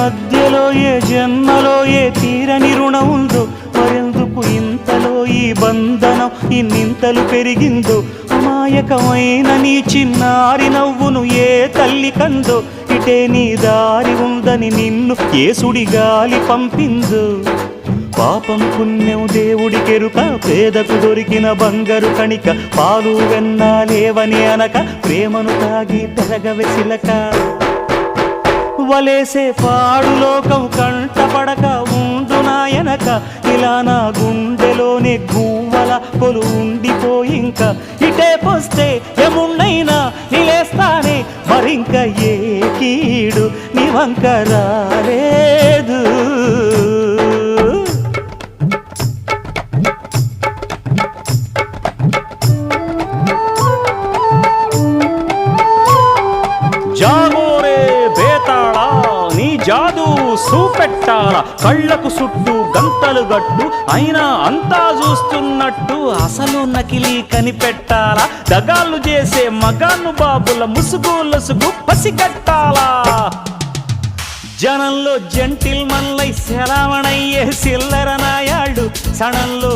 మధ్యలో ఏ జన్మలో ఏ తీరని రుణం ఉందో, మరెందుకు ఇంతలో ఈ బంధనం ఇన్నింతలు పెరిగిందో, అమాయకమైన నీ చిన్నారి నవ్వును ఏ తల్లి కందో, ఇటే నీ దారి ఉందని నిన్ను ఏ సుడిగాలి పంపిందో. పాపం పుణ్యం దేవుడికెరుక, పేదకు దొరికిన బంగారు కణిక, పాలు వెన్నాలేవని అనక ప్రేమను తాగి పెరగవెసిలక. వలేసే పాడు లోకం కంటపడక ఉండు నాయనక, ఇలా నా గుండెలోనే గువ్వల కొలు ఉండిపోయింక. ఇటే పోస్తే ఎమున్నైనా నిలేస్తానే, మరింక ఏ కీడు నీ వంక రాలేదు. జాగోరే బేతాళా, నీ జాదు సూపెట్టాలా, కళ్ళకు చుట్టూ గంతలు గట్టు అయినా అంతా చూస్తున్నట్టు, అసలు నకిలీ కనిపెట్టాలా, దగాళ్ళు చేసే మగాను బాబుల ముసుగు లొసుగు పసిగట్టాలా. జనంలో జంటిల్ మన్లై సెలవణయ్యే సిల్లర నాయాళ్ళు, సణంలో